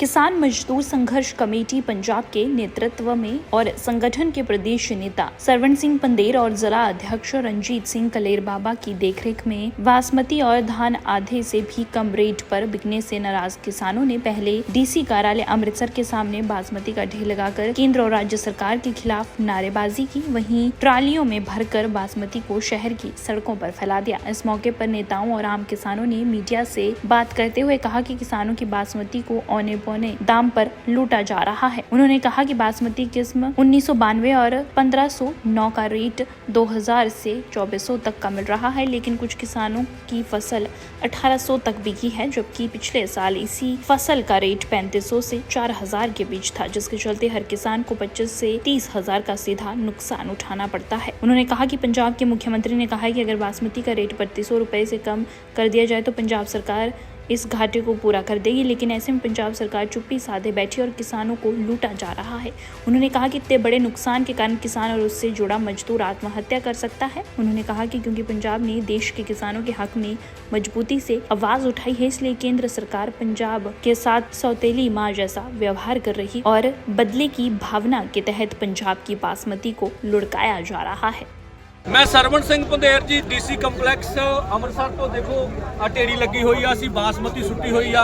किसान मजदूर संघर्ष कमेटी पंजाब के नेतृत्व में और संगठन के प्रदेश नेता सरवण सिंह पंदेर और जिला अध्यक्ष रंजीत सिंह कलेर बाबा की देखरेख में बासमती और धान आधे से भी कम रेट पर बिकने से नाराज किसानों ने पहले डीसी कार्यालय अमृतसर के सामने बासमती का ढेर लगाकर केंद्र और राज्य सरकार के खिलाफ नारेबाजी की। वहीं ट्रालियों में भरकर बासमती को शहर की सड़कों पर फैला दिया। इस मौके पर नेताओं और आम किसानों ने मीडिया से बात करते हुए कहा कि किसानों की बासमती को औने पौने दाम पर लूटा जा रहा है। उन्होंने कहा कि बासमती किस्म 1992 और 1509 का रेट 2000 से 2400 तक का मिल रहा है, लेकिन कुछ किसानों की फसल 1800 तक बिकी है, जबकि पिछले साल इसी फसल का रेट 3500 से 4000 के बीच था, जिसके चलते हर किसान को 25 से 30 हजार का सीधा नुकसान उठाना पड़ता है। उन्होंने कहा कि पंजाब के मुख्यमंत्री ने कहा है कि अगर बासमती का रेट 3200 रुपए से कम कर दिया जाए तो पंजाब सरकार इस घाटे को पूरा कर देगी, लेकिन ऐसे में पंजाब सरकार चुप्पी साधे बैठी और किसानों को लूटा जा रहा है। उन्होंने कहा कि इतने बड़े नुकसान के कारण किसान और उससे जुड़ा मजदूर आत्महत्या कर सकता है। उन्होंने कहा कि क्योंकि पंजाब ने देश के किसानों के हक में मजबूती से आवाज उठाई है, इसलिए केंद्र सरकार पंजाब के साथ सौतेली माँ जैसा व्यवहार कर रही और बदले की भावना के तहत पंजाब की बासमती को लुढ़काया जा रहा है। मैं सरवण सिंह पंदेर जी डीसी कंपलैक्स अमृतसर तो देखो ढेरी लगी हुई आ, बासमती सुट्टी हुई आ।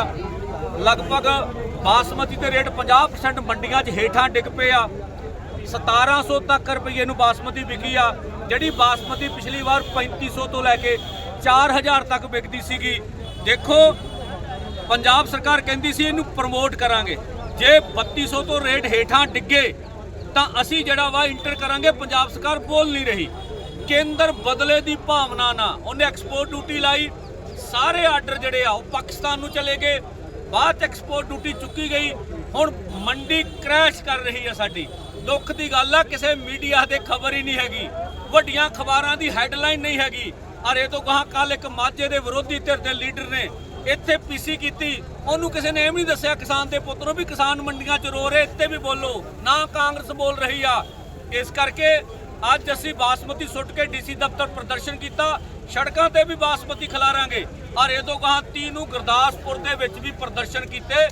लगभग बासमती के रेट 50% मंडियां 'ਚ हेठां डिग पे आ। 1700 तक रुपये नूं बासमती बिकी आ, जिहड़ी बासमती पिछली बार 3500 तो लैके 4000 तक बिकदी सीगी। देखो पंजाब सरकार कहंदी सी इहनूं प्रमोट करांगे, जे 3200 तो रेट हेठां डिगे तां असीं जिहड़ा वा इंटर करांगे। पंजाब सरकार बोल नहीं रही। केंद्र बदले की भावना ना उन्हें एक्सपोर्ट ड्यूटी लाई, सारे आर्डर जड़े आ पाकिस्तान नूं चले गए, बाद एक्सपोर्ट ड्यूटी चुकी गई। हुण मंडी क्रैश कर रही है साडी। दुख की गल आ, किसी मीडिया दे खबर ही नहीं हैगी, वड्डियां खबरां दी हैडलाइन नहीं हैगी। अरे तो कहा कल एक माझे दे विरोधी धिर दे लीडर ने इत्थे पीसी कीती, उन्होंने किसी ने नहीं दस्सिया किसान दे पुत्रों भी किसान मंडियां च रो रहे, इत्थे भी बोलो ना, कांग्रेस बोल रही आ। इस करके ਅੱਜ ਅਸੀਂ बासमती सुट के डीसी दफ्तर प्रदर्शन किया, सड़कों पर भी बासमती खिलारांगे और ये तो कहा 30 ਨੂੰ ਗੁਰਦਾਸਪੁਰ ਦੇ ਵਿੱਚ भी प्रदर्शन किए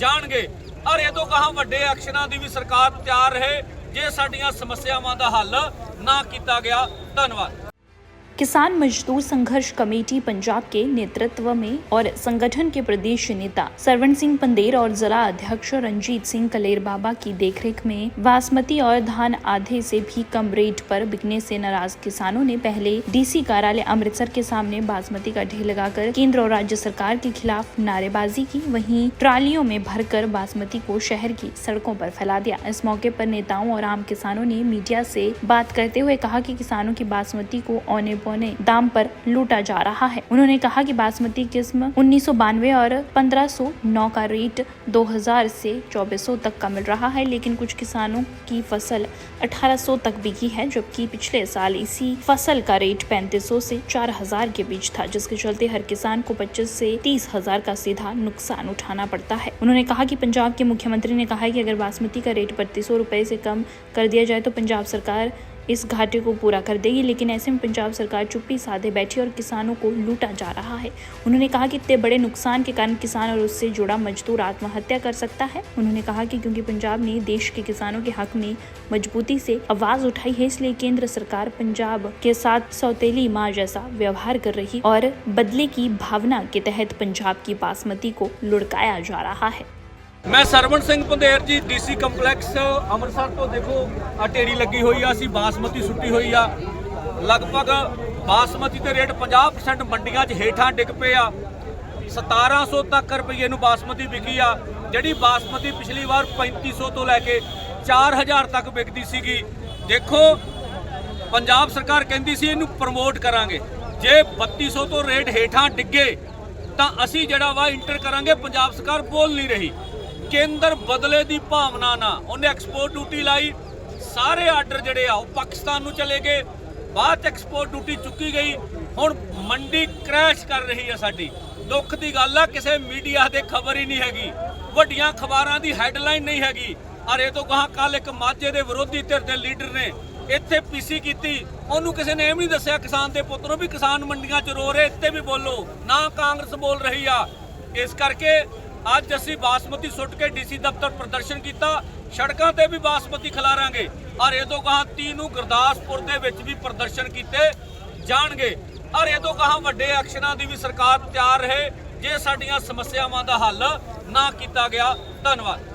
जाणगे और ये तो कहा ਵੱਡੇ ਐਕਸ਼ਨਾਂ ਦੀ भी सरकार तैयार रहे जे साਡੀਆਂ समस्यावां ਦਾ हल ना किया गया। धन्यवाद। किसान मजदूर संघर्ष कमेटी पंजाब के नेतृत्व में और संगठन के प्रदेश नेता सरवण सिंह पंदेर और जिला अध्यक्ष रंजीत सिंह कलेर बाबा की देखरेख में बासमती और धान आधे से भी कम रेट पर बिकने से नाराज किसानों ने पहले डीसी कार्यालय अमृतसर के सामने बासमती का ढेर लगाकर केंद्र और राज्य सरकार के खिलाफ नारेबाजी की। वहीं ट्रालियों में भरकर बासमती को शहर की सड़कों पर फैला दिया। इस मौके पर नेताओं और आम किसानों ने मीडिया से बात करते हुए कहा कि किसानों की बासमती को औने पौने दाम पर लूटा जा रहा है। उन्होंने कहा कि बासमती किस्म 1992 और 1509 का रेट 2000 से 2400 तक का मिल रहा है, लेकिन कुछ किसानों की फसल 1800 तक बिकी है, जबकि पिछले साल इसी फसल का रेट 3500 से 4000 के बीच था, जिसके चलते हर किसान को 25 से 30 हजार का सीधा नुकसान उठाना पड़ता है। उन्होंने कहा कि पंजाब के मुख्यमंत्री ने कहा है कि अगर बासमती का रेट 3200 रुपए से कम कर दिया जाए तो पंजाब सरकार इस घाटे को पूरा कर देगी, लेकिन ऐसे में पंजाब सरकार चुप्पी साधे बैठी और किसानों को लूटा जा रहा है। उन्होंने कहा कि इतने बड़े नुकसान के कारण किसान और उससे जुड़ा मजदूर आत्महत्या कर सकता है। उन्होंने कहा कि क्योंकि पंजाब ने देश के किसानों के हक में मजबूती से आवाज उठाई है, इसलिए केंद्र सरकार पंजाब के साथ सौतेली माँ जैसा व्यवहार कर रही और बदले की भावना के तहत पंजाब की बासमती को लुढ़काया जा रहा है। मैं सरवण सिंह पंदेर जी डीसी कंपलैक्स अमृतसर तो देखो ढेरी लगी हुई आ, बासमती सुट्टी हुई आ। लगभग बासमती के रेट 50% मंडियां 'ਚ हेठां डिग पे आ। 1700 तक रुपये नूं बासमती बिकी आ, जिहड़ी बासमती पिछली बार 3500 तो लैके 4000 तक बिकदी सीगी। देखो पंजाब सरकार कहंदी सी इहनूं प्रमोट करांगे, जे 3200 तो रेट हेठां डिगे तां असीं जिहड़ा वा इंटर करांगे। पंजाब सरकार बोल नहीं रही। केंद्र बदले की भावना ना उन्हें एक्सपोर्ट ड्यूटी लाई, सारे आर्डर जड़े आ पाकिस्तान नूं चले गए, बाद एक्सपोर्ट ड्यूटी चुकी गई। हुण मंडी क्रैश कर रही है साडी। दुख की गल आ, किसी मीडिया दे खबर ही नहीं हैगी, वड्डियां खबरां दी हैडलाइन नहीं हैगी। अरे तो कहा कल एक माझे दे विरोधी धिर दे लीडर ने इत्थे पीसी कीती, उन्होंने किसी ने नहीं दस्सिया किसान दे पुत्रों भी किसान मंडियां च रो रहे, इत्थे भी बोलो ना, कांग्रेस बोल रही आ। इस करके ਅੱਜ ਅਸੀਂ ਬਾਸਮਤੀ ਸੁੱਟ ਕੇ ਡੀਸੀ ਦਫ਼ਤਰ ਪ੍ਰਦਰਸ਼ਨ ਕੀਤਾ, ਸੜਕਾਂ ਤੇ ਵੀ ਬਾਸਮਤੀ ਖਿਲਾਰਾਂਗੇ ਔਰ ਇਹ ਤੋਂ ਕਹਾਂ 30 ਨੂੰ ਗੁਰਦਾਸਪੁਰ ਦੇ ਵਿੱਚ ਵੀ ਪ੍ਰਦਰਸ਼ਨ ਕੀਤੇ ਜਾਣਗੇ ਔਰ ਇਹ ਤੋਂ ਕਹਾਂ ਵੱਡੇ ਐਕਸ਼ਨਾਂ ਦੀ ਵੀ ਸਰਕਾਰ ਤਿਆਰ ਰਹੇ ਜੇ ਸਾਡੀਆਂ ਸਮੱਸਿਆਵਾਂ ਦਾ ਹੱਲ ਨਾ ਕੀਤਾ ਗਿਆ। ਧੰਨਵਾਦ।